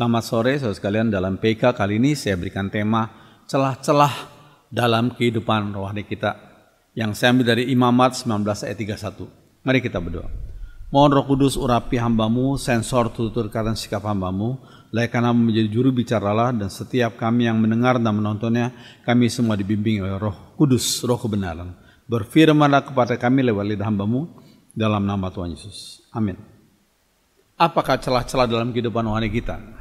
Selamat sore saudara sekalian, dalam PK kali ini saya berikan tema celah-celah dalam kehidupan rohani kita yang saya ambil dari Imamat 19 ayat 31. Mari kita berdoa. Mohon Roh Kudus urapi hambamu, sensor tutur kata sikap hambamu, layakkan nama menjadi juru bicaralah, dan setiap kami yang mendengar dan menontonnya, kami semua dibimbing oleh Roh Kudus, Roh kebenaran. Berfirmanlah kepada kami lewat lidah hambamu, dalam nama Tuhan Yesus. Amin. Apakah celah-celah dalam kehidupan rohani kita?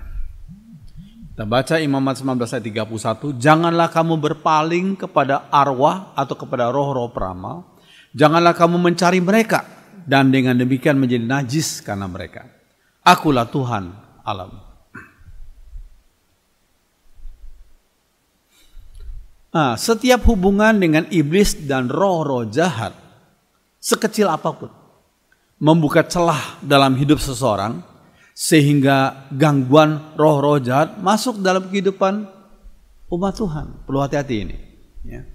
Kita baca Imamat 19 ayat 31, janganlah kamu berpaling kepada arwah atau kepada roh-roh peramal, janganlah kamu mencari mereka, dan dengan demikian menjadi najis karena mereka. Akulah Tuhan Allahmu. Setiap hubungan dengan iblis dan roh-roh jahat, sekecil apapun, membuka celah dalam hidup seseorang, sehingga gangguan roh-roh jahat masuk dalam kehidupan umat Tuhan. Perlu hati-hati ini. Ya.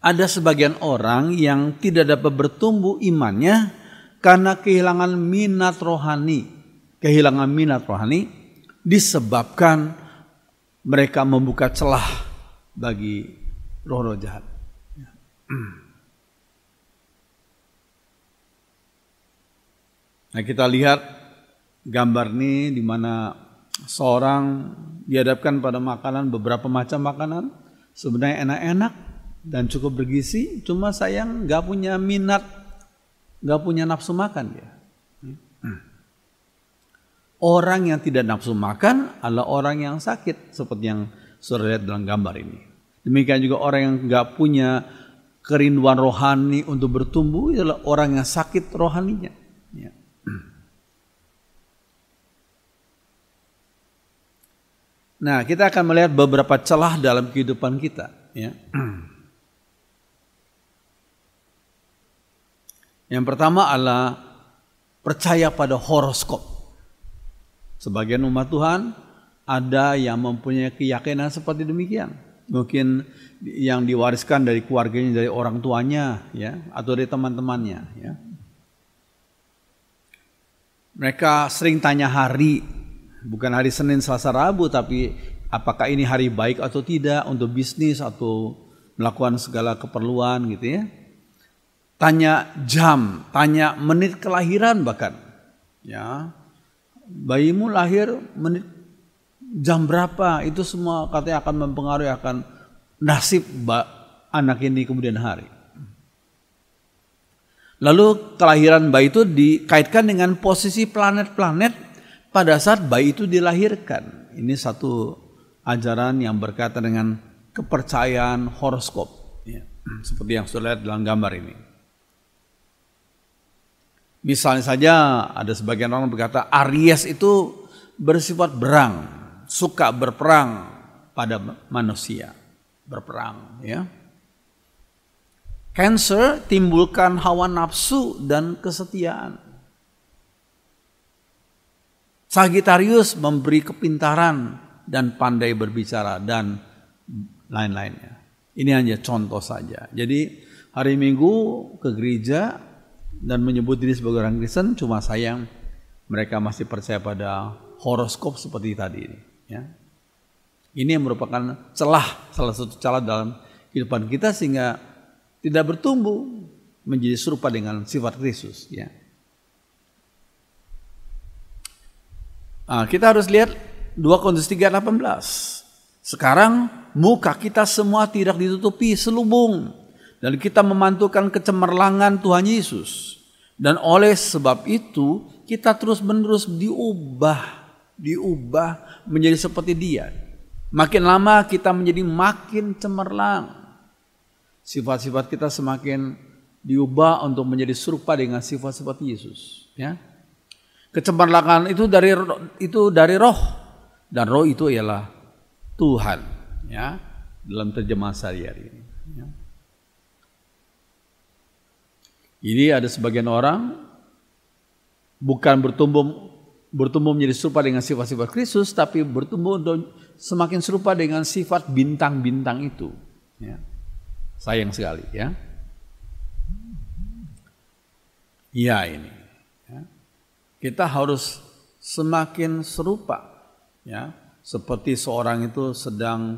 Ada sebagian orang yang tidak dapat bertumbuh imannya karena kehilangan minat rohani. Kehilangan minat rohani disebabkan mereka membuka celah bagi roh-roh jahat. Ya. Nah, kita lihat gambar ini di mana seorang dihadapkan pada makanan, beberapa macam makanan, sebenarnya enak-enak dan cukup bergizi, cuma sayang nggak punya minat, nggak punya nafsu makan dia. Orang yang tidak nafsu makan adalah orang yang sakit, seperti yang saudara lihat dalam gambar ini. Demikian juga orang yang nggak punya kerinduan rohani untuk bertumbuh adalah orang yang sakit rohaninya. Ya. Nah, kita akan melihat beberapa celah dalam kehidupan kita. Ya. Yang pertama adalah percaya pada horoskop. Sebagian umat Tuhan ada yang mempunyai keyakinan seperti demikian. Mungkin yang diwariskan dari keluarganya, dari orang tuanya, ya, atau dari teman-temannya. Ya. Mereka sering tanya hari, bukan hari Senin, Selasa, Rabu, tapi apakah ini hari baik atau tidak untuk bisnis atau melakukan segala keperluan gitu ya. Tanya jam, tanya menit kelahiran bahkan. Ya. Bayimu lahir menit jam berapa, itu semua katanya akan mempengaruhi akan nasib anak ini kemudian hari. Lalu kelahiran bayi itu dikaitkan dengan posisi planet-planet pada saat bayi itu dilahirkan. Ini satu ajaran yang berkaitan dengan kepercayaan horoskop. Ya, seperti yang sudah lihat dalam gambar ini. Misalnya saja ada sebagian orang berkata Aries itu bersifat berang, suka berperang pada manusia. Berperang, ya. Cancer timbulkan hawa nafsu dan kesetiaan. Sagittarius memberi kepintaran dan pandai berbicara dan lain-lainnya. Ini hanya contoh saja. Jadi hari Minggu ke gereja dan menyebut diri sebagai orang Kristen, cuma sayang mereka masih percaya pada horoskop seperti tadi ini. Ya. Ini yang merupakan celah, salah satu celah dalam kehidupan kita sehingga tidak bertumbuh menjadi serupa dengan sifat Kristus. Ya. Kita harus lihat 2 Korintus 3:18. Sekarang muka kita semua tidak ditutupi selubung dan kita memantulkan kecemerlangan Tuhan Yesus. Dan oleh sebab itu kita terus-menerus diubah menjadi seperti Dia. Makin lama kita menjadi makin cemerlang. Sifat-sifat kita semakin diubah untuk menjadi serupa dengan sifat-sifat Yesus. Ya. Kecemerlangan itu dari roh, dan roh itu ialah Tuhan. Ya, dalam terjemahan sehari-hari ini. Ya. Jadi ada sebagian orang bukan bertumbuh menjadi serupa dengan sifat-sifat Kristus, tapi bertumbuh untuk semakin serupa dengan sifat bintang-bintang itu. Ya. Sayang sekali, ya. Ya ini. Ya. Kita harus semakin serupa, ya, seperti seorang itu sedang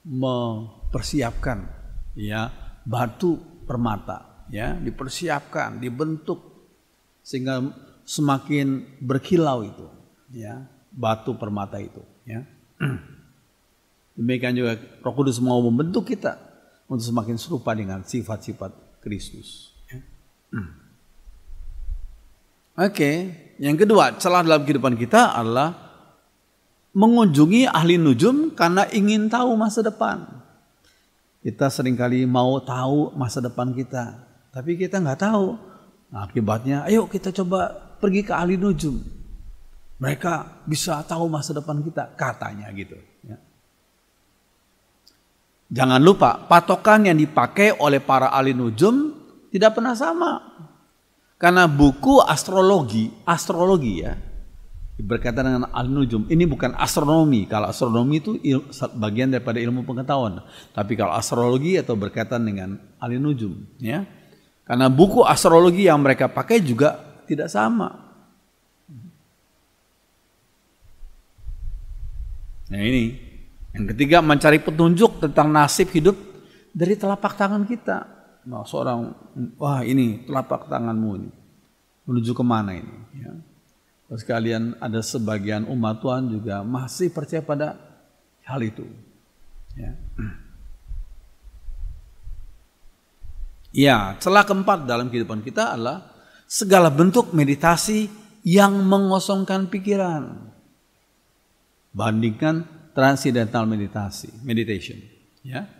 mempersiapkan, ya, batu permata, ya, dipersiapkan, dibentuk sehingga semakin berkilau itu, ya, batu permata itu, ya. Demikian juga Roh Kudus mau membentuk kita untuk semakin serupa dengan sifat-sifat Kristus. Oke, yang kedua, celah dalam kehidupan kita adalah mengunjungi ahli nujum karena ingin tahu masa depan. Kita seringkali mau tahu masa depan kita, tapi kita nggak tahu. Nah, akibatnya, ayo kita coba pergi ke ahli nujum. Mereka bisa tahu masa depan kita, katanya gitu. Ya. Jangan lupa, patokan yang dipakai oleh para ahli nujum tidak pernah sama. Karena buku astrologi ya, berkaitan dengan al-nujum, ini bukan astronomi. Kalau astronomi itu bagian daripada ilmu pengetahuan. Tapi kalau astrologi atau berkaitan dengan al-nujum, ya. Karena buku astrologi yang mereka pakai juga tidak sama. Nah ini, yang ketiga, mencari petunjuk tentang nasib hidup dari telapak tangan kita. Nah, seorang, wah ini telapak tanganmu ini menuju kemana ini, ya. Terus kalian ada sebagian umat Tuhan juga masih percaya pada hal itu, ya. Ya, celah keempat dalam kehidupan kita adalah segala bentuk meditasi yang mengosongkan pikiran. Bandingkan transcendental meditation, ya.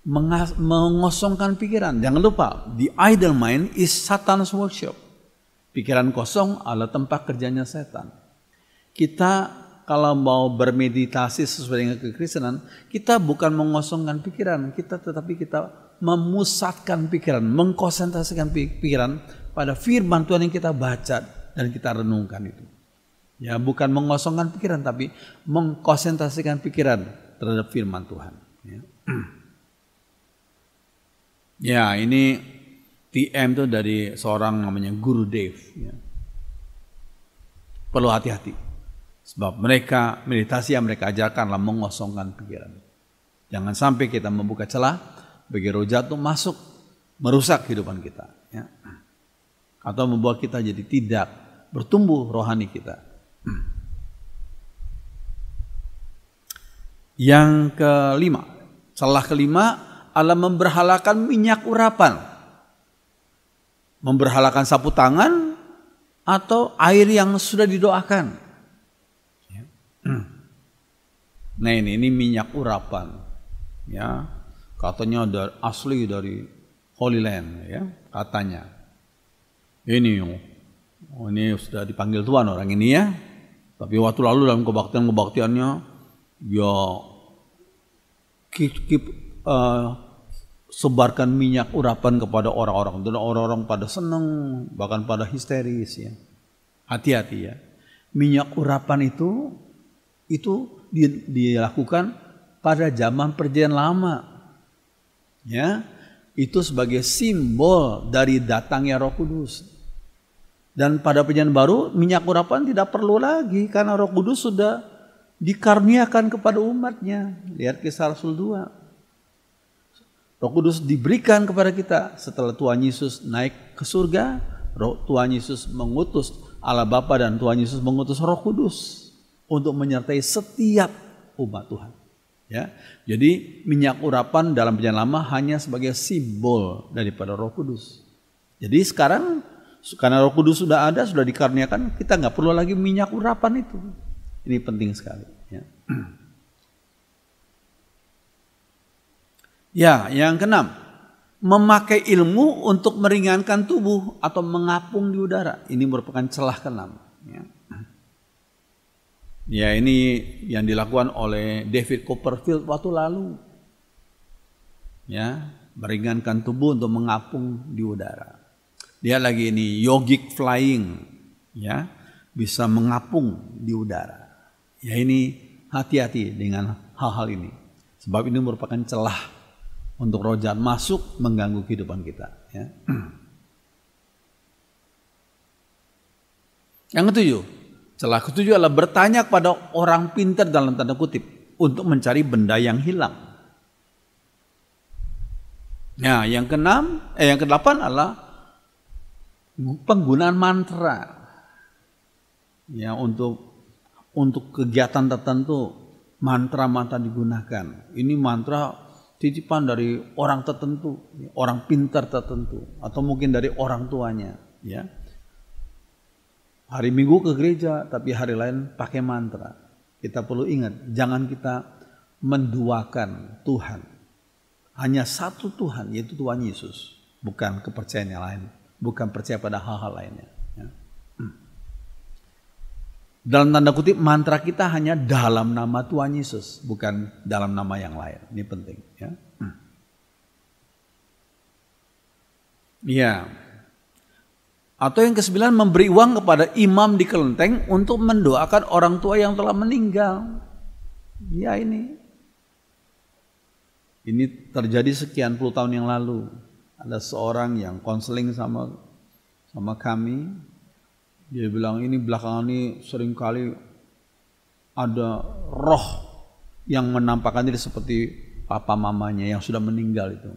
Mengosongkan pikiran. Jangan lupa, the idle mind is Satan's workshop. Pikiran kosong adalah tempat kerjanya setan. Kita kalau mau bermeditasi sesuai dengan kekristenan, kita bukan mengosongkan pikiran, tetapi kita memusatkan pikiran, mengkonsentrasikan pikiran pada firman Tuhan yang kita baca dan kita renungkan itu. Ya, bukan mengosongkan pikiran, tapi mengkonsentrasikan pikiran terhadap firman Tuhan. Ya. Ya, ini TM itu dari seorang namanya Guru Dave. Ya. Perlu hati-hati, sebab meditasi yang mereka ajarkanlah mengosongkan pikiran. Jangan sampai kita membuka celah bagi roh jahat masuk merusak kehidupan kita, ya. Atau membuat kita jadi tidak bertumbuh rohani kita. Yang kelima, celah kelima adalah memberhalakan minyak urapan, memberhalakan sapu tangan atau air yang sudah didoakan. Nah ini minyak urapan, ya, katanya asli dari Holy Land, ya, katanya. Ini sudah dipanggil Tuhan orang ini, ya. Tapi waktu lalu dalam kebaktiannya ya sebarkan minyak urapan kepada orang-orang, dan orang-orang pada senang, bahkan pada histeris, ya. Hati-hati, ya. Minyak urapan itu dilakukan pada zaman perjanjian lama, ya. Itu sebagai simbol dari datangnya Roh Kudus. Dan pada perjanjian baru minyak urapan tidak perlu lagi karena Roh Kudus sudah dikaruniakan kepada umatnya. Lihat Kisah Rasul 2. Roh Kudus diberikan kepada kita setelah Tuhan Yesus naik ke surga. Tuhan Yesus mengutus Allah Bapa dan Tuhan Yesus mengutus Roh Kudus untuk menyertai setiap umat Tuhan. Ya, jadi minyak urapan dalam perjanjian lama hanya sebagai simbol daripada Roh Kudus. Jadi sekarang karena Roh Kudus sudah ada, sudah dikaruniakan, kita nggak perlu lagi minyak urapan itu. Ini penting sekali. Ya. Ya, yang keenam, memakai ilmu untuk meringankan tubuh atau mengapung di udara. Ini merupakan celah keenam. Ya. Ya, ini yang dilakukan oleh David Copperfield waktu lalu. Ya, meringankan tubuh untuk mengapung di udara. Dia lagi ini yogic flying, ya, bisa mengapung di udara. Ya, ini hati-hati dengan hal-hal ini, sebab ini merupakan celah untuk roh jahat masuk mengganggu kehidupan kita. Ya. Yang ketujuh, celah ketujuh adalah bertanya kepada orang pintar dalam tanda kutip untuk mencari benda yang hilang. Nah, yang kedelapan adalah penggunaan mantra. Ya, untuk kegiatan tertentu mantra-mantra digunakan. Ini mantra titipan dari orang tertentu, orang pintar tertentu, atau mungkin dari orang tuanya. Ya, hari Minggu ke gereja, tapi hari lain pakai mantra. Kita perlu ingat, jangan kita menduakan Tuhan. Hanya satu Tuhan, yaitu Tuhan Yesus, bukan kepercayaan yang lain, bukan percaya pada hal-hal lainnya. Ya. Dalam tanda kutip, mantra kita hanya dalam nama Tuhan Yesus, bukan dalam nama yang lain. Ini penting. Ya. Ya. Atau yang ke-9, memberi uang kepada imam di kelenteng untuk mendoakan orang tua yang telah meninggal. Ya, ini terjadi sekian puluh tahun yang lalu. Ada seorang yang konseling sama kami. Dia bilang ini belakangan ini seringkali ada roh yang menampakkan diri seperti papa mamanya yang sudah meninggal itu.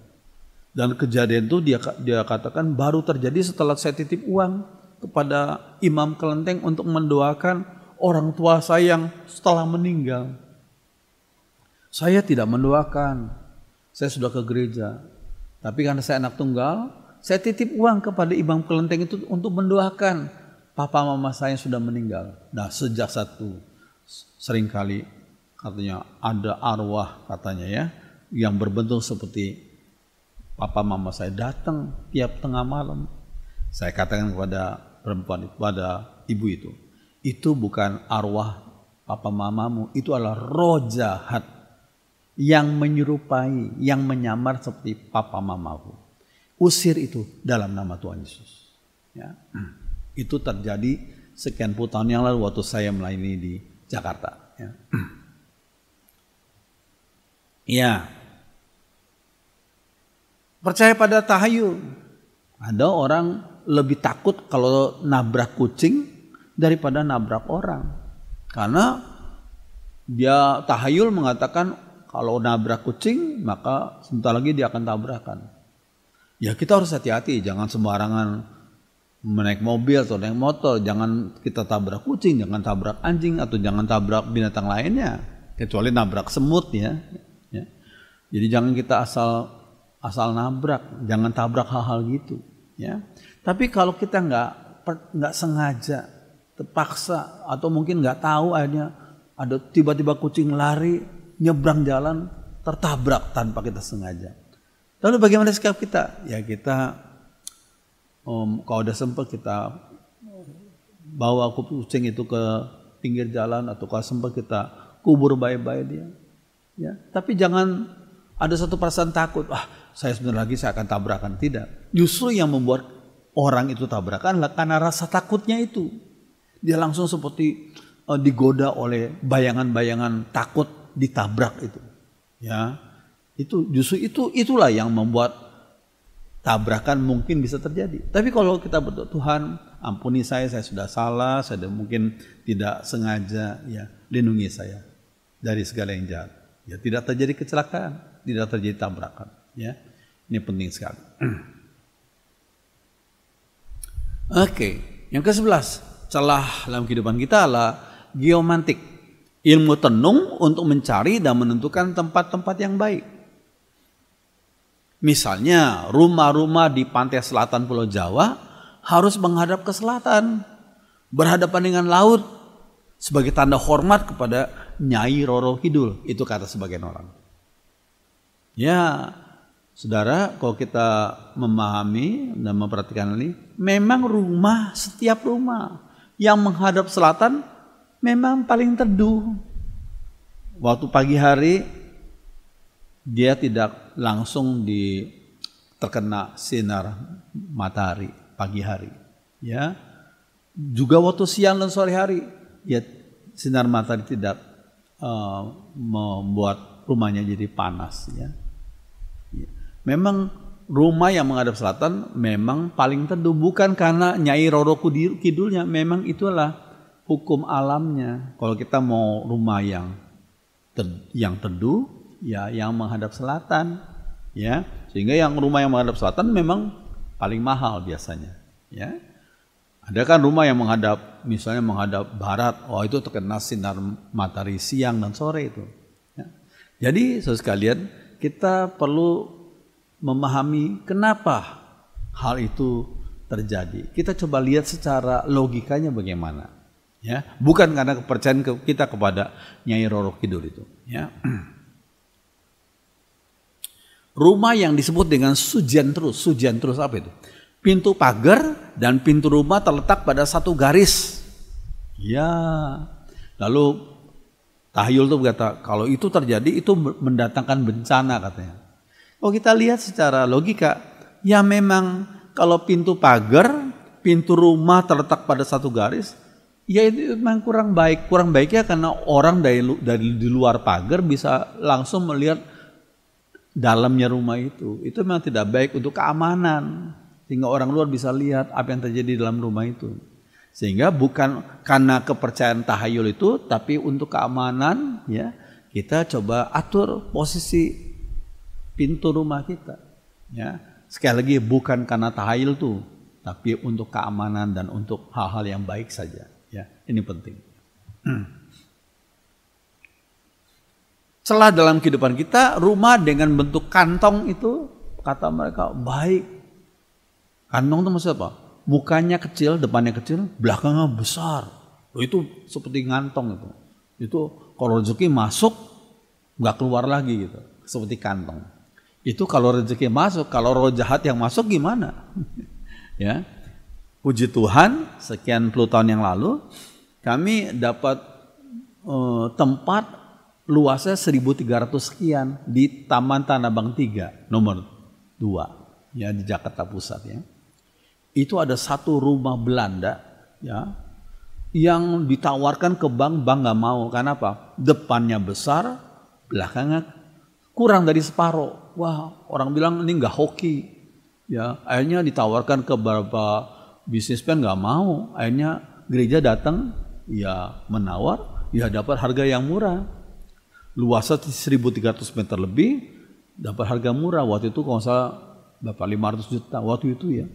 Dan kejadian itu dia katakan baru terjadi setelah saya titip uang kepada imam kelenteng untuk mendoakan orang tua saya yang setelah meninggal. Saya tidak mendoakan, saya sudah ke gereja. Tapi karena saya anak tunggal, saya titip uang kepada imam kelenteng itu untuk mendoakan papa mama saya yang sudah meninggal. Nah, sejak seringkali katanya ada arwah katanya ya, yang berbentuk seperti papa mama saya datang tiap tengah malam. Saya katakan kepada perempuan, kepada ibu itu bukan arwah papa mamamu, itu adalah roh jahat yang menyerupai, yang menyamar seperti papa mamamu. Usir itu dalam nama Tuhan Yesus. Ya. Itu terjadi sekian puluh tahun yang lalu waktu saya melayani di Jakarta. Ya. Ya. Percaya pada tahayul. Ada orang lebih takut kalau nabrak kucing daripada nabrak orang. Karena dia tahayul mengatakan kalau nabrak kucing maka sebentar lagi dia akan tabrakan. Ya, kita harus hati-hati, jangan sembarangan menaik mobil atau naik motor, jangan kita tabrak kucing, jangan tabrak anjing atau jangan tabrak binatang lainnya, kecuali nabrak semut ya. Jadi jangan kita asal nabrak, jangan tabrak hal-hal gitu ya. Tapi kalau kita nggak sengaja, terpaksa atau mungkin nggak tahu akhirnya ada tiba-tiba kucing lari nyebrang jalan tertabrak tanpa kita sengaja. Lalu bagaimana sikap kita? Ya kita kalau udah sempat kita bawa kucing itu ke pinggir jalan atau kalau sempat kita kubur baik-baik dia. Ya, tapi jangan ada satu perasaan takut, saya sebentar lagi saya akan tabrakan. Tidak. Justru yang membuat orang itu tabrakan adalah karena rasa takutnya itu. Dia langsung seperti digoda oleh bayangan-bayangan takut ditabrak itu. Ya. Itu justru itulah yang membuat tabrakan mungkin bisa terjadi. Tapi kalau kita berdoa, Tuhan, ampuni saya sudah salah, saya mungkin tidak sengaja, ya, lindungi saya dari segala yang jahat. Ya, tidak terjadi kecelakaan, tidak terjadi tabrakan, ya. Ini penting sekali. Oke, yang ke-11, celah dalam kehidupan kita adalah geomantik, ilmu tenung untuk mencari dan menentukan tempat-tempat yang baik. Misalnya, rumah-rumah di pantai selatan Pulau Jawa harus menghadap ke selatan, berhadapan dengan laut sebagai tanda hormat kepada Nyai Roro Kidul, itu kata sebagian orang. Ya, saudara, kalau kita memahami dan memperhatikan ini, memang setiap rumah yang menghadap selatan memang paling teduh. Waktu pagi hari dia tidak langsung terkena sinar matahari pagi hari, ya. Juga waktu siang dan sore hari, ya, sinar matahari tidak membuat rumahnya jadi panas, ya. Memang rumah yang menghadap selatan memang paling teduh, bukan karena Nyai Roro Kidulnya, memang itulah hukum alamnya. Kalau kita mau rumah yang teduh, ya yang menghadap selatan, ya. Sehingga yang rumah yang menghadap selatan memang paling mahal biasanya, ya. Ada kan rumah yang misalnya menghadap barat, itu terkena sinar matahari siang dan sore itu. Ya. Jadi saudara sekalian, kita perlu memahami kenapa hal itu terjadi. Kita coba lihat secara logikanya bagaimana, ya. Bukan karena kepercayaan kita kepada Nyai Roro Kidul itu, ya. Rumah yang disebut dengan sujian terus apa itu? Pintu pagar dan pintu rumah terletak pada satu garis. Ya. Lalu Tahyul itu berkata, kalau itu terjadi itu mendatangkan bencana katanya. Oh, kita lihat secara logika, ya memang kalau pintu pagar, pintu rumah terletak pada satu garis, ya itu memang kurang baik. Kurang baiknya karena orang dari di luar pagar bisa langsung melihat dalamnya rumah itu. Itu memang tidak baik untuk keamanan, sehingga orang luar bisa lihat apa yang terjadi dalam rumah itu. Sehingga bukan karena kepercayaan tahayul itu, tapi untuk keamanan, ya kita coba atur posisi pintu rumah kita, ya. Sekali lagi bukan karena tahayul tuh, tapi untuk keamanan dan untuk hal-hal yang baik saja, ya. Ini penting. Celah dalam kehidupan kita, rumah dengan bentuk kantong itu kata mereka baik. Kantong itu maksudnya apa? Mukanya kecil, depannya kecil, belakangnya besar. Itu seperti ngantong itu. Itu kalau rezeki masuk nggak keluar lagi gitu, seperti kantong. Itu kalau rezeki masuk, kalau roh jahat yang masuk gimana? Ya, puji Tuhan, sekian puluh tahun yang lalu kami dapat tempat luasnya 1.300 sekian di Taman Tanah Abang 3 nomor 2, ya di Jakarta Pusat, ya. Itu ada satu rumah Belanda, ya, yang ditawarkan ke bank nggak mau. Karena apa? Depannya besar, belakangnya kurang dari separuh. Wah, orang bilang ini nggak hoki, ya. Akhirnya ditawarkan ke beberapa bisnismen, nggak mau. Akhirnya gereja datang, ya menawar, ya dapat harga yang murah. Luasnya 1.300 meter lebih, dapat harga murah. Waktu itu kalau salah dapat 500 juta waktu itu, ya.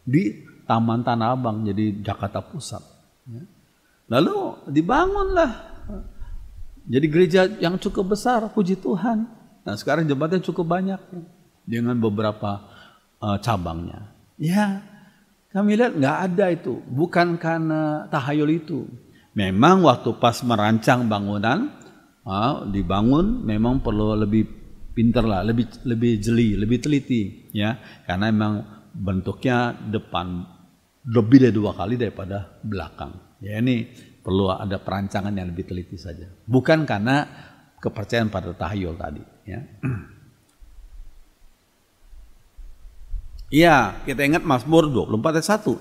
Di Taman Tanah Abang, jadi Jakarta Pusat, ya. Lalu dibangunlah jadi gereja yang cukup besar, puji Tuhan. Nah sekarang jemaatnya cukup banyak, ya, dengan beberapa cabangnya. Ya, kami lihat nggak ada itu, bukan karena tahayul itu. Memang waktu pas merancang bangunan, dibangun memang perlu lebih pintar lah, lebih jeli, lebih teliti, ya, karena memang bentuknya depan lebih dari 2 kali daripada belakang. Ya ini perlu ada perancangan yang lebih teliti saja. Bukan karena kepercayaan pada tahayul tadi, ya. Ya, kita ingat Mazmur 24 ayat 1.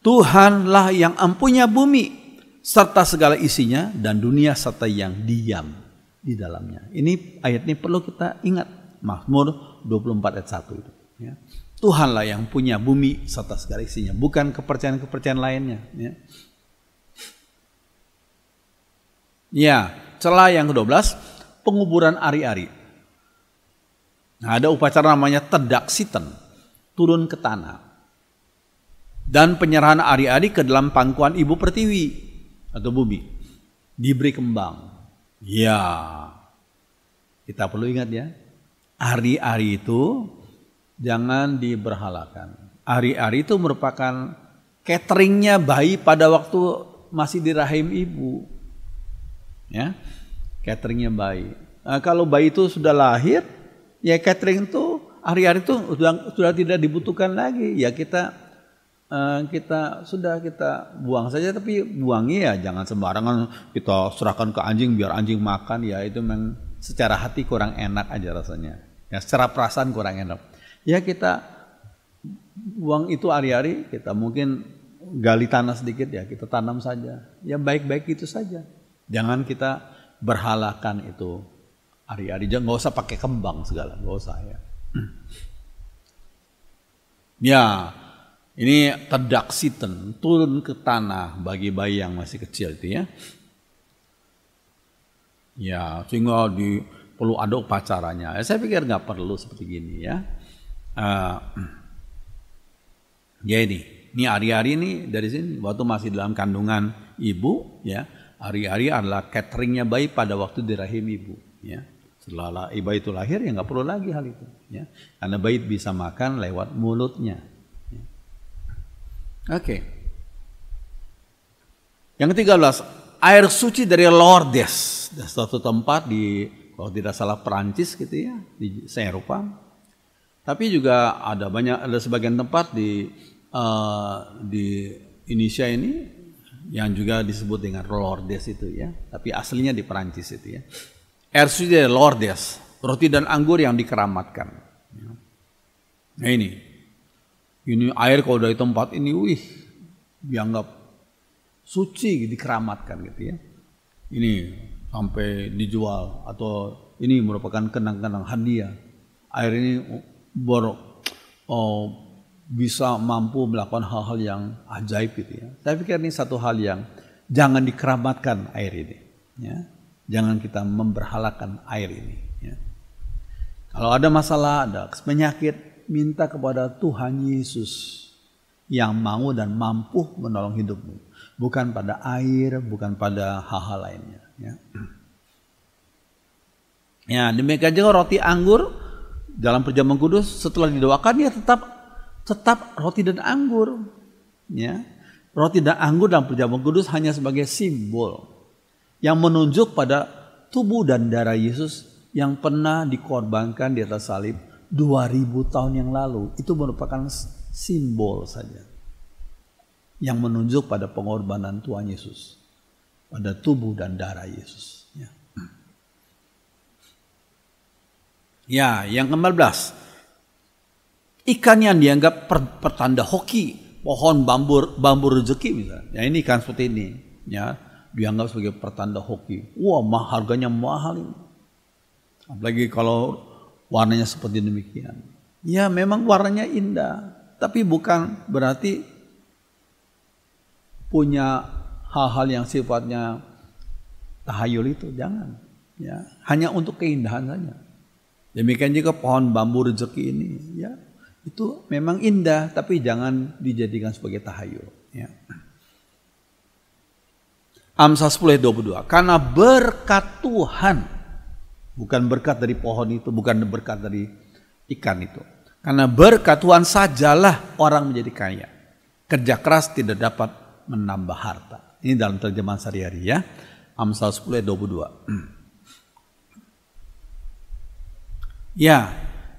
Tuhanlah yang empunya bumi serta segala isinya dan dunia serta yang diam di dalamnya. Ini ayat ini perlu kita ingat. Mazmur 24 ayat 1 itu, ya. Tuhanlah yang punya bumi serta segala isinya, bukan kepercayaan-kepercayaan lainnya, ya. Ya, celah yang ke-12, penguburan ari-ari. Nah, ada upacara namanya tedaksiten, turun ke tanah. Dan penyerahan ari-ari ke dalam pangkuan Ibu Pertiwi atau bumi, diberi kembang. Ya, kita perlu ingat, ya, ari-ari itu jangan diberhalakan. Ari-ari itu merupakan cateringnya bayi pada waktu masih di rahim ibu, ya, cateringnya bayi. Nah, kalau bayi itu sudah lahir, ya catering itu ari-ari itu sudah tidak dibutuhkan lagi. Ya kita buang saja, tapi buangnya ya jangan sembarangan kita serahkan ke anjing biar anjing makan. Ya itu memang secara hati kurang enak aja rasanya. Ya secara perasaan kurang enak. Ya kita buang itu ari-ari, kita mungkin gali tanah sedikit, ya kita tanam saja. Ya baik-baik itu saja. Jangan kita berhalakan itu ari-ari. Jangan, nggak usah pakai kembang segala, nggak usah, ya. Ya, ini tedaksiten, turun ke tanah bagi bayi yang masih kecil itu ya. Ya, sehingga perlu ada upacaranya. Saya pikir nggak perlu seperti gini ya. Ya ini hari-hari ini dari sini waktu masih dalam kandungan ibu ya, hari-hari adalah cateringnya bayi pada waktu di rahim ibu ya. Setelah bayi itu lahir ya nggak perlu lagi hal itu ya, karena bayi bisa makan lewat mulutnya ya. Oke. Yang ke-13, air suci dari Lourdes, suatu tempat di, kalau tidak salah, Perancis gitu ya, di Eropa. Tapi juga ada sebagian tempat di Indonesia ini yang juga disebut dengan Lourdes itu ya, tapi aslinya di Perancis itu ya. Air suci dari Lourdes, roti dan anggur yang dikeramatkan. Nah ini air kalau dari tempat ini, dianggap suci, dikeramatkan gitu ya. Ini sampai dijual atau ini merupakan kenang-kenang hadiah. Air ini bisa mampu melakukan hal-hal yang ajaib gitu ya. Saya pikir ini satu hal yang jangan dikeramatkan air ini ya. Jangan kita memberhalakan air ini ya. Kalau ada masalah, ada penyakit, minta kepada Tuhan Yesus yang mau dan mampu menolong hidupmu, bukan pada air, bukan pada hal-hal lainnya ya. Ya, demikian juga roti anggur dalam perjamuan kudus, setelah didoakan ya tetap roti dan anggur ya. Roti dan anggur dalam perjamuan kudus hanya sebagai simbol yang menunjuk pada tubuh dan darah Yesus yang pernah dikorbankan di atas salib 2000 tahun yang lalu. Itu merupakan simbol saja yang menunjuk pada pengorbanan Tuhan Yesus, pada tubuh dan darah Yesus ya. Ya, yang ke-14, ikan yang dianggap pertanda hoki, pohon bambu rezeki misalnya. Ya, ini ikan seperti ini ya, dianggap sebagai pertanda hoki. Wah, harganya mahal ini. Apalagi kalau warnanya seperti demikian. Ya, memang warnanya indah, tapi bukan berarti punya hal-hal yang sifatnya tahayul itu, jangan. Ya, hanya untuk keindahan saja. Demikian juga pohon bambu rezeki ini, ya, itu memang indah, tapi jangan dijadikan sebagai tahayul. Ya. Amsal 10:22, karena berkat Tuhan, bukan berkat dari pohon itu, bukan berkat dari ikan itu. Karena berkat Tuhan sajalah orang menjadi kaya. Kerja keras tidak dapat menambah harta. Ini dalam terjemahan sehari-hari ya. Amsal 10:22. Ya,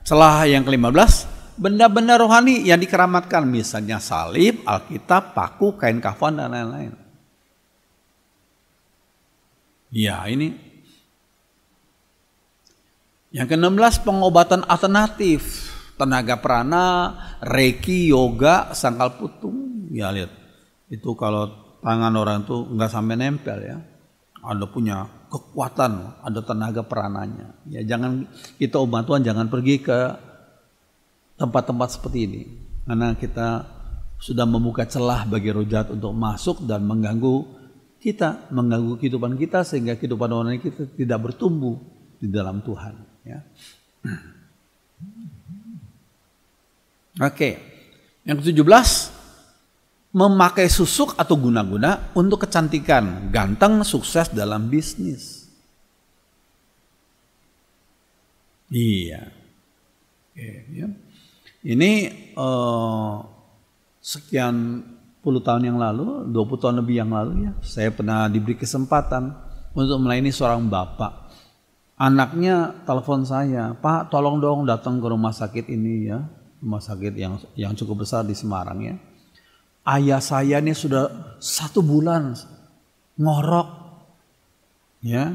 celah yang ke-15, benda-benda rohani yang dikeramatkan, misalnya salib, Alkitab, paku, kain kafan dan lain-lain. Ya, ini. Yang ke-16, pengobatan alternatif, tenaga prana, reiki, yoga, sangkal putung. Ya, lihat. Itu kalau tangan orang itu enggak sampai nempel ya. Ada punya kekuatan, ada tenaga perananya. Ya, jangan kita umat Tuhan jangan pergi ke tempat-tempat seperti ini, karena kita sudah membuka celah bagi roh jahat untuk masuk dan mengganggu kehidupan kita, sehingga kehidupan rohani kita tidak bertumbuh di dalam Tuhan. Ya. Oke, yang ke-17. Memakai susuk atau guna-guna untuk kecantikan, ganteng, sukses dalam bisnis. Iya. Oke, ya. Ini sekian puluh tahun yang lalu, 20 tahun lebih yang lalu ya, saya pernah diberi kesempatan untuk melayani seorang bapak. Anaknya telepon saya, "Pak, tolong dong datang ke rumah sakit ini ya, rumah sakit yang cukup besar di Semarang ya. Ayah saya ini sudah 1 bulan ngorok, ya,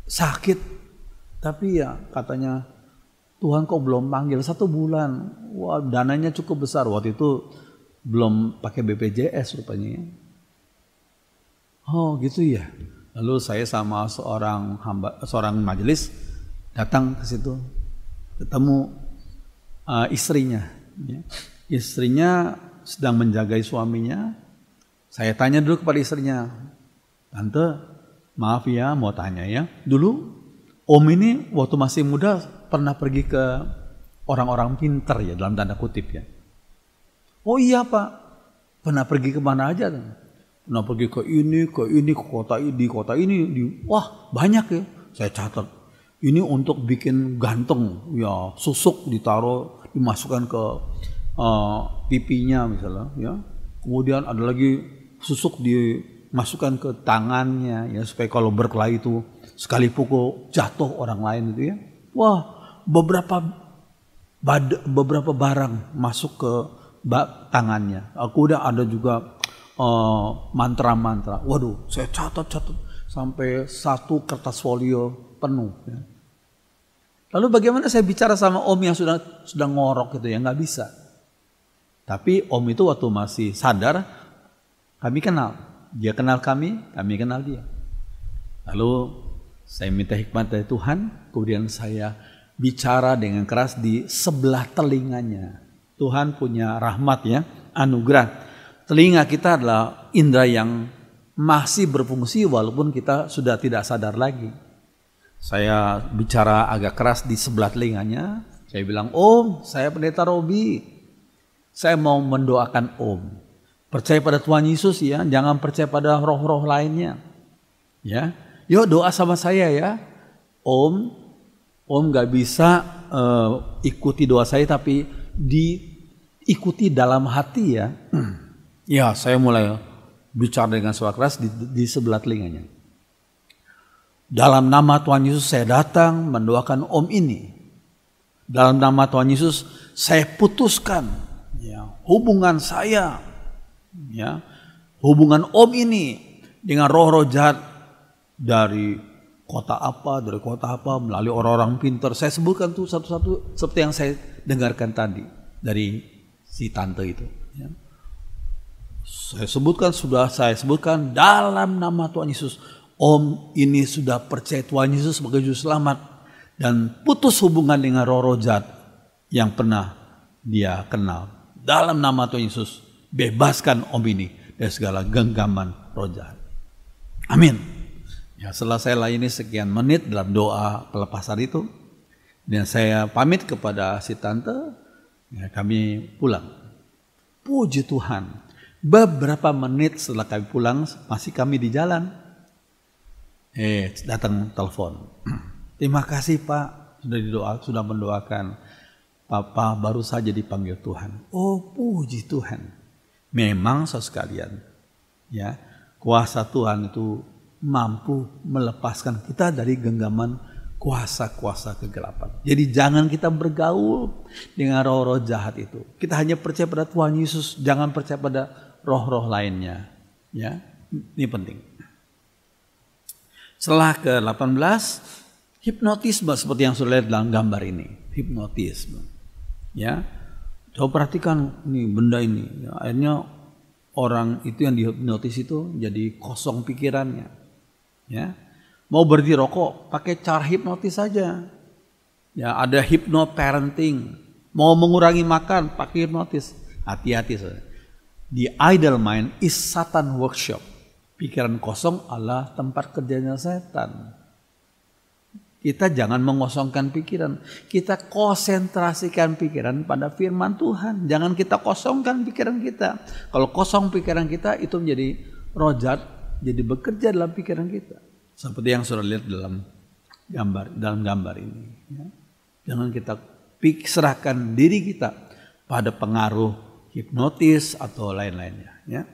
sakit, tapi ya katanya Tuhan kok belum panggil 1 bulan. Wah, dananya cukup besar waktu itu, belum pakai BPJS rupanya. Oh gitu ya. Lalu saya sama seorang majelis datang ke situ, ketemu. istrinya. Ya. Istrinya sedang menjagai suaminya. Saya tanya dulu kepada istrinya, "Tante, maaf ya mau tanya ya. Dulu Om ini waktu masih muda pernah pergi ke orang-orang pintar ya, dalam tanda kutip ya." "Oh iya Pak, pernah pergi kemana aja?" "Pernah pergi ke ini, ke kota ini. Wah banyak ya." Saya catat. "Ini untuk bikin ganteng, ya susuk ditaruh, dimasukkan ke pipinya misalnya, ya. Kemudian ada lagi susuk dimasukkan ke tangannya, ya supaya kalau berkelahi itu sekali pukul jatuh orang lain itu ya. Wah beberapa barang masuk ke tangannya. Kemudian ada juga mantra-mantra. Waduh, saya catat sampai satu kertas folio penuh. Ya. Lalu bagaimana saya bicara sama Om yang sudah ngorok gitu ya, nggak bisa. Tapi Om itu waktu masih sadar, kami kenal. Dia kenal kami kenal dia. Lalu saya minta hikmat dari Tuhan, kemudian saya bicara dengan keras di sebelah telinganya. Tuhan punya rahmat ya, anugerah. Telinga kita adalah indera yang masih berfungsi walaupun kita sudah tidak sadar lagi. Saya bicara agak keras di sebelah telinganya. Saya bilang, "Om, saya Pendeta Robi. Saya mau mendoakan Om. Percaya pada Tuhan Yesus ya, jangan percaya pada roh-roh lainnya. Ya, yuk doa sama saya ya. Om gak bisa ikuti doa saya tapi diikuti dalam hati ya." Ya, saya mulai bicara dengan suara keras di sebelah telinganya. "Dalam nama Tuhan Yesus saya datang mendoakan Om ini. Dalam nama Tuhan Yesus saya putuskan ya, hubungan saya, ya, hubungan Om ini dengan roh-roh jahat dari kota apa melalui orang-orang pintar." Saya sebutkan tuh satu-satu seperti yang saya dengarkan tadi dari si tante itu. Ya. Saya sebutkan dalam nama Tuhan Yesus. Om ini sudah percaya Tuhan Yesus sebagai juru selamat dan putus hubungan dengan roh-roh jahat yang pernah dia kenal. Dalam nama Tuhan Yesus, bebaskan Om ini dari segala genggaman roh jahat. Amin. Ya, setelah saya layani sekian menit dalam doa pelepasan itu, dan saya pamit kepada si tante, ya, kami pulang. Puji Tuhan. Beberapa menit setelah kami pulang, masih kami di jalan. Datang telepon. "Terima kasih Pak, sudah mendoakan. Papa baru saja dipanggil Tuhan." Oh, puji Tuhan. Memang saudara sekalian, ya, kuasa Tuhan itu mampu melepaskan kita dari genggaman kuasa-kuasa kegelapan. Jadi jangan kita bergaul dengan roh-roh jahat itu. Kita hanya percaya pada Tuhan Yesus, jangan percaya pada roh-roh lainnya. Ya, ini penting. Setelah ke-18, hipnotisme seperti yang sudah lihat dalam gambar ini. Hipnotisme. Ya. Coba perhatikan nih benda ini. Ya, akhirnya orang itu yang dihipnotis itu jadi kosong pikirannya. Ya. Mau berhenti rokok, pakai cara hipnotis saja. Ya, ada hypnoparenting. Mau mengurangi makan, pakai hipnotis. Hati-hati saja. The idle mind is Satan workshop. Pikiran kosong adalah tempat kerjanya setan. Kita jangan mengosongkan pikiran. Kita konsentrasikan pikiran pada firman Tuhan. Jangan kita kosongkan pikiran kita. Kalau kosong pikiran kita, itu menjadi roh jahat, jadi bekerja dalam pikiran kita. Seperti yang sudah lihat dalam gambar ini. Ya. Jangan kita serahkan diri kita pada pengaruh hipnotis atau lain-lainnya. Ya.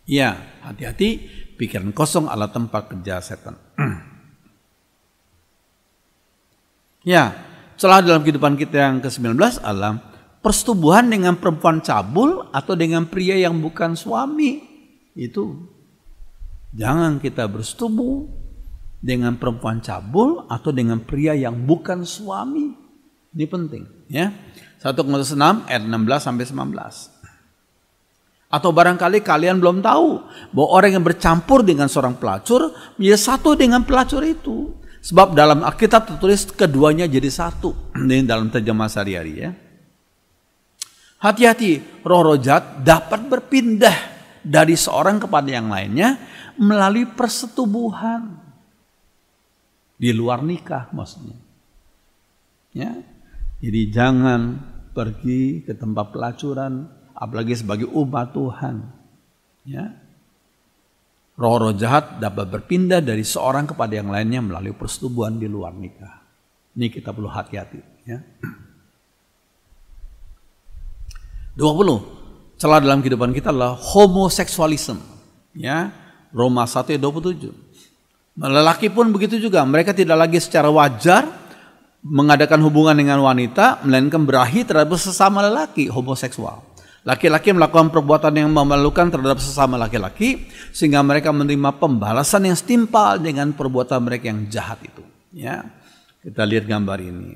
Ya, hati-hati, pikiran kosong adalah tempat kerja setan. Ya, celah dalam kehidupan kita yang ke-19 adalah persetubuhan dengan perempuan cabul atau dengan pria yang bukan suami. Itu jangan kita bersetubuh dengan perempuan cabul atau dengan pria yang bukan suami. Ini penting, ya. 1 Korintus 6 ayat 16 sampai 19. Atau barangkali kalian belum tahu bahwa orang yang bercampur dengan seorang pelacur menjadi satu dengan pelacur itu. Sebab dalam Alkitab tertulis keduanya jadi satu. Ini dalam terjemah sehari-hari ya. Hati-hati, roh-roh jahat dapat berpindah dari seorang kepada yang lainnya melalui persetubuhan. Di luar nikah maksudnya. Ya. Jadi jangan pergi ke tempat pelacuran, apalagi sebagai umat Tuhan. Ya. Roh-roh jahat dapat berpindah dari seorang kepada yang lainnya melalui persetubuhan di luar nikah. Ini kita perlu hati-hati. Ya. 20. Celah dalam kehidupan kita adalah homoseksualisme. Ya. Roma 1 ayat 27. Lelaki pun begitu juga. Mereka tidak lagi secara wajar mengadakan hubungan dengan wanita, melainkan berahi terhadap sesama lelaki, homoseksual. Laki-laki melakukan perbuatan yang memalukan terhadap sesama laki-laki sehingga mereka menerima pembalasan yang setimpal dengan perbuatan mereka yang jahat itu. Ya, kita lihat gambar ini.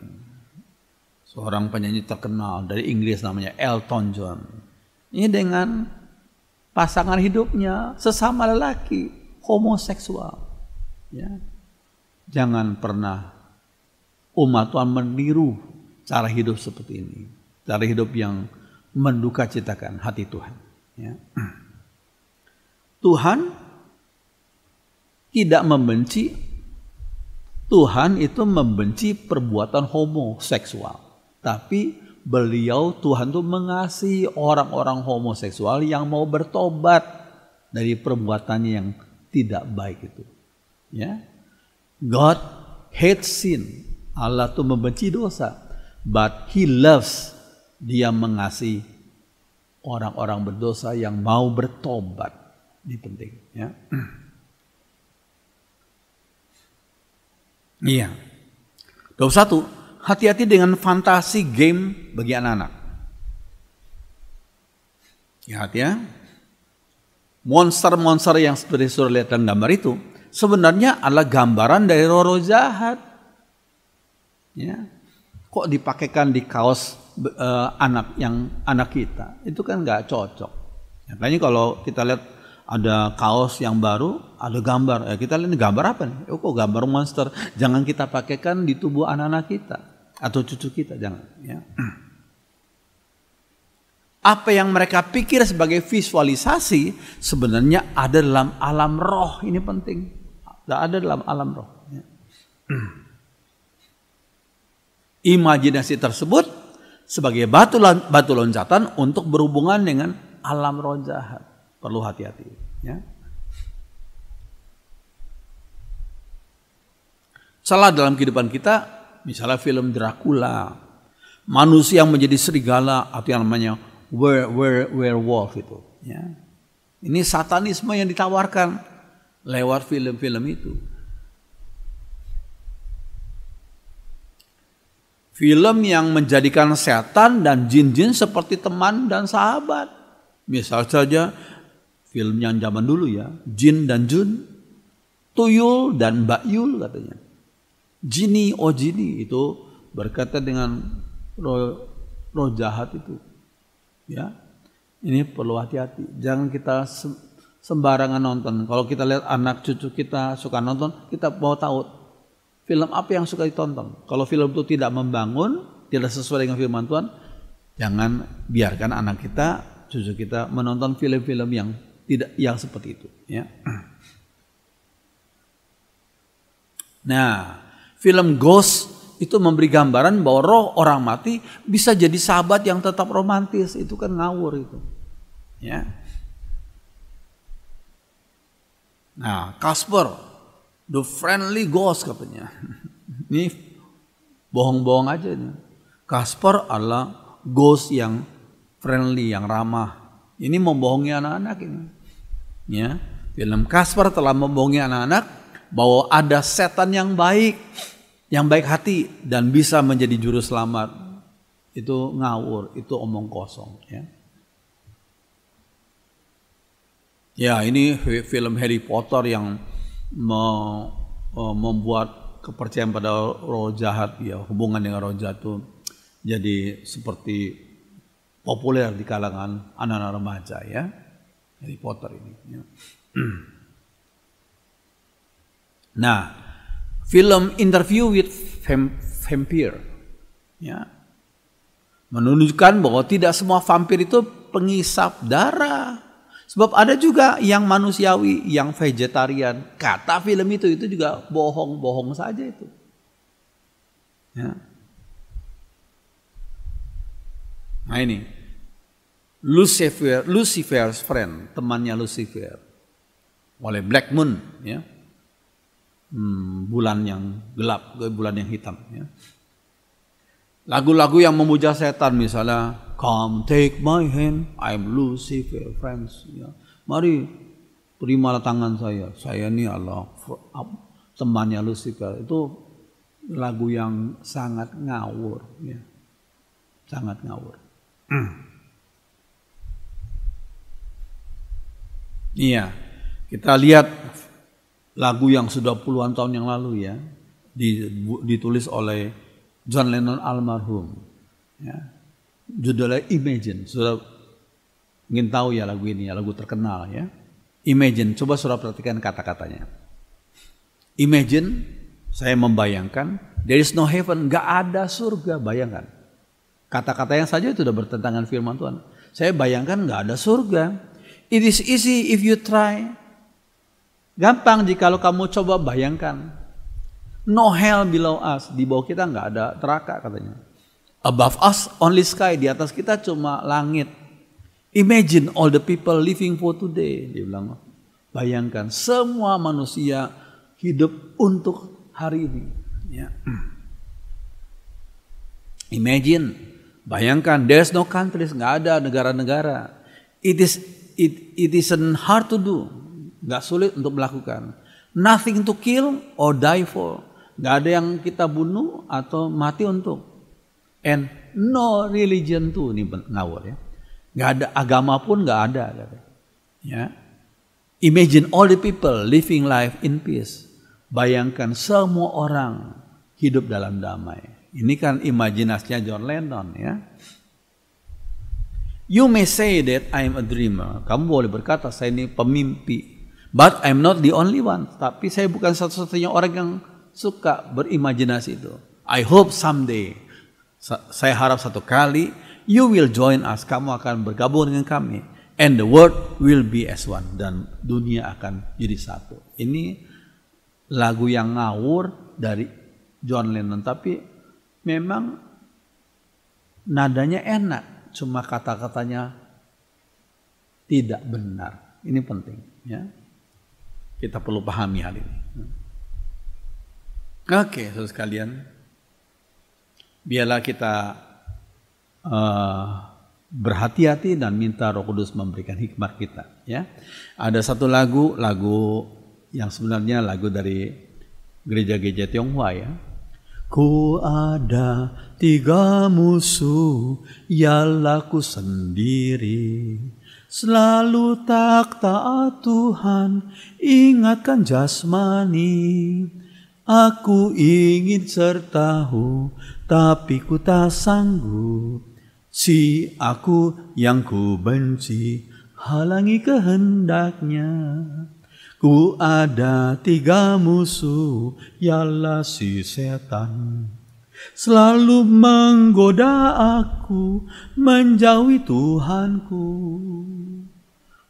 Seorang penyanyi terkenal dari Inggris namanya Elton John. Ini dengan pasangan hidupnya sesama lelaki, homoseksual. Ya, jangan pernah umat Tuhan meniru cara hidup seperti ini, cara hidup yang menduka citakan hati Tuhan. Ya. Tuhan tidak membenci, Tuhan itu membenci perbuatan homoseksual. Tapi beliau Tuhan itu mengasihi orang-orang homoseksual yang mau bertobat dari perbuatannya yang tidak baik itu. Ya. God hates sin. Allah itu membenci dosa. But he loves, dia mengasihi orang-orang berdosa yang mau bertobat. Ini penting. Ya. Iya. 21. Hati-hati dengan fantasi game bagi anak-anak. Lihat ya. Monster-monster yang seperti sudah lihat dalam gambar itu sebenarnya adalah gambaran dari roh-roh jahat. Ya. Kok dipakaikan di kaos anak kita? Itu kan nggak cocok. Makanya kalau kita lihat ada kaos yang baru, ada gambar. Kita lihat ini gambar apa nih? Kok gambar monster? Jangan kita pakaikan di tubuh anak-anak kita atau cucu kita, jangan. Ya. Apa yang mereka pikir sebagai visualisasi sebenarnya ada dalam alam roh. Ini penting. Ada dalam alam roh. Ya. Imajinasi tersebut sebagai batu loncatan untuk berhubungan dengan alam roh jahat. Perlu hati-hati. Ya. Salah dalam kehidupan kita, misalnya film Dracula, manusia yang menjadi serigala atau yang namanya werewolf itu. Ya. Ini satanisme yang ditawarkan lewat film-film itu. Film yang menjadikan setan dan jin-jin seperti teman dan sahabat. Misal saja film yang zaman dulu ya, Jin dan Jun, Tuyul dan Mbak Yul katanya. Jini, oh jini itu berkaitan dengan roh jahat itu. Ya, ini perlu hati-hati. Jangan kita sembarangan nonton. Kalau kita lihat anak cucu kita suka nonton, kita mau tahu film apa yang suka ditonton. Kalau film itu tidak membangun, tidak sesuai dengan firman Tuhan, jangan biarkan anak kita, cucu kita menonton film-film yang seperti itu. Ya. Nah, film Ghost itu memberi gambaran bahwa roh orang mati bisa jadi sahabat yang tetap romantis. Itu kan ngawur itu. Ya. Nah, Casper, the friendly ghost katanya. Ini bohong-bohong aja. Casper adalah ghost yang friendly, yang ramah. Ini membohongi anak-anak ini. Ya, film Casper telah membohongi anak-anak bahwa ada setan yang baik hati dan bisa menjadi juru selamat. Itu ngawur, itu omong kosong. Ya, ya ini film Harry Potter yang membuat kepercayaan pada roh jahat, ya hubungan dengan roh jahat itu jadi seperti populer di kalangan anak-anak remaja ya, Harry Potter ini. Ya. Nah, Film Interview with Vampire, ya, menunjukkan bahwa tidak semua vampir itu pengisap darah. Sebab ada juga yang manusiawi, yang vegetarian. Kata film itu juga bohong-bohong saja itu. Ya. Nah ini, Lucifer's Friend, temannya Lucifer, oleh Black Moon, ya, bulan yang gelap, bulan yang hitam. Ya. Lagu-lagu yang memuja setan misalnya, Come take my hand, I'm Lucifer, friends. Ya. Mari terimalah tangan saya ini adalah temannya Lucifer. Itu lagu yang sangat ngawur, ya. Sangat ngawur. Iya, kita lihat lagu yang sudah puluhan tahun yang lalu, ya, ditulis oleh John Lennon almarhum, ya. Judulnya Imagine. Sudah ingin tahu ya lagu ini, ya, lagu terkenal, ya. Imagine, coba saudara perhatikan kata-katanya. Imagine, saya membayangkan there is no heaven, gak ada surga. Bayangkan, kata-kata yang saja itu sudah bertentangan firman Tuhan. Saya bayangkan gak ada surga. It is easy if you try. Gampang jika kamu coba bayangkan. No hell below us, di bawah kita gak ada neraka katanya. Above us only sky, di atas kita cuma langit. Imagine all the people living for today. Dia bilang, bayangkan semua manusia hidup untuk hari ini. Ya. Imagine, bayangkan, there's no countries, nggak ada negara-negara. It isn't hard to do, nggak sulit untuk melakukan. Nothing to kill or die for, nggak ada yang kita bunuh atau mati untuk. And no religion too, ini ngawur, ya. Nggak ada agama pun nggak ada. Ya. Imagine all the people living life in peace. Bayangkan semua orang hidup dalam damai. Ini kan imajinasinya John Lennon, ya. You may say that I'm a dreamer. Kamu boleh berkata saya ini pemimpi. But I'm not the only one. Tapi saya bukan satu-satunya orang yang suka berimajinasi itu. I hope someday, saya harap satu kali, you will join us. Kamu akan bergabung dengan kami. And the world will be as one. Dan dunia akan jadi satu. Ini lagu yang ngawur dari John Lennon. Tapi memang nadanya enak. Cuma kata-katanya tidak benar. Ini penting, ya. Kita perlu pahami hal ini. Oke, saudara sekalian. Biarlah kita berhati-hati dan minta Roh Kudus memberikan hikmat kita, ya. Ada satu lagu yang sebenarnya lagu dari gereja-gereja Tionghoa, ya. Ku ada 3 musuh, ialah ku sendiri. Selalu tak taat Tuhan, ingatkan jasmani. Aku ingin sertahu, tapi ku tak sanggup. Si aku yang ku benci, halangi kehendaknya. Ku ada 3 musuh, ialah si setan. Selalu menggoda aku, menjauhi Tuhanku.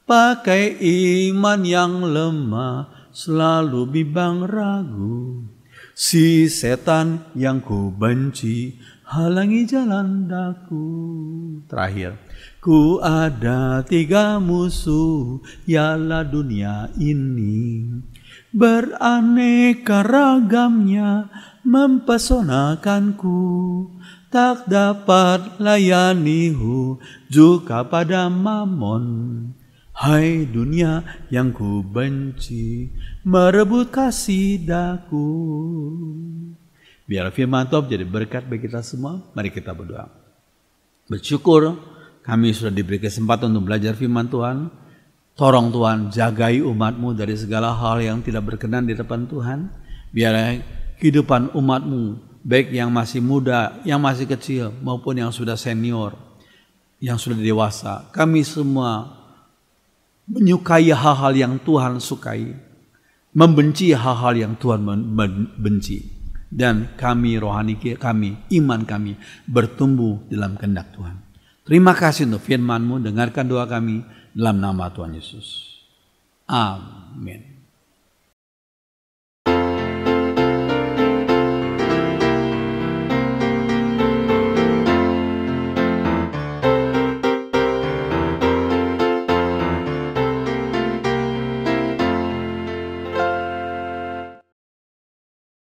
Pakai iman yang lemah, selalu bimbang ragu. Si setan yang ku benci, halangi jalan daku. Terakhir, ku ada 3 musuh, ialah dunia ini. Beraneka ragamnya mempesonakanku. Tak dapat layanihu juga pada mamon. Hai dunia yang ku benci, merebut kasih daku. Biar firman Tuhan jadi berkat bagi kita semua. Mari kita berdoa. Bersyukur kami sudah diberi kesempatan untuk belajar firman Tuhan. Tolong Tuhan, jagai umat-Mu dari segala hal yang tidak berkenan di depan Tuhan. Biar kehidupan umat-Mu, baik yang masih muda, yang masih kecil, maupun yang sudah senior, yang sudah dewasa, kami semua menyukai hal-hal yang Tuhan sukai. membenci hal-hal yang Tuhan benci, dan kami rohani kami, iman kami bertumbuh dalam kehendak Tuhan. Terima kasih untuk firman-Mu. Dengarkan doa kami dalam nama Tuhan Yesus. Amin.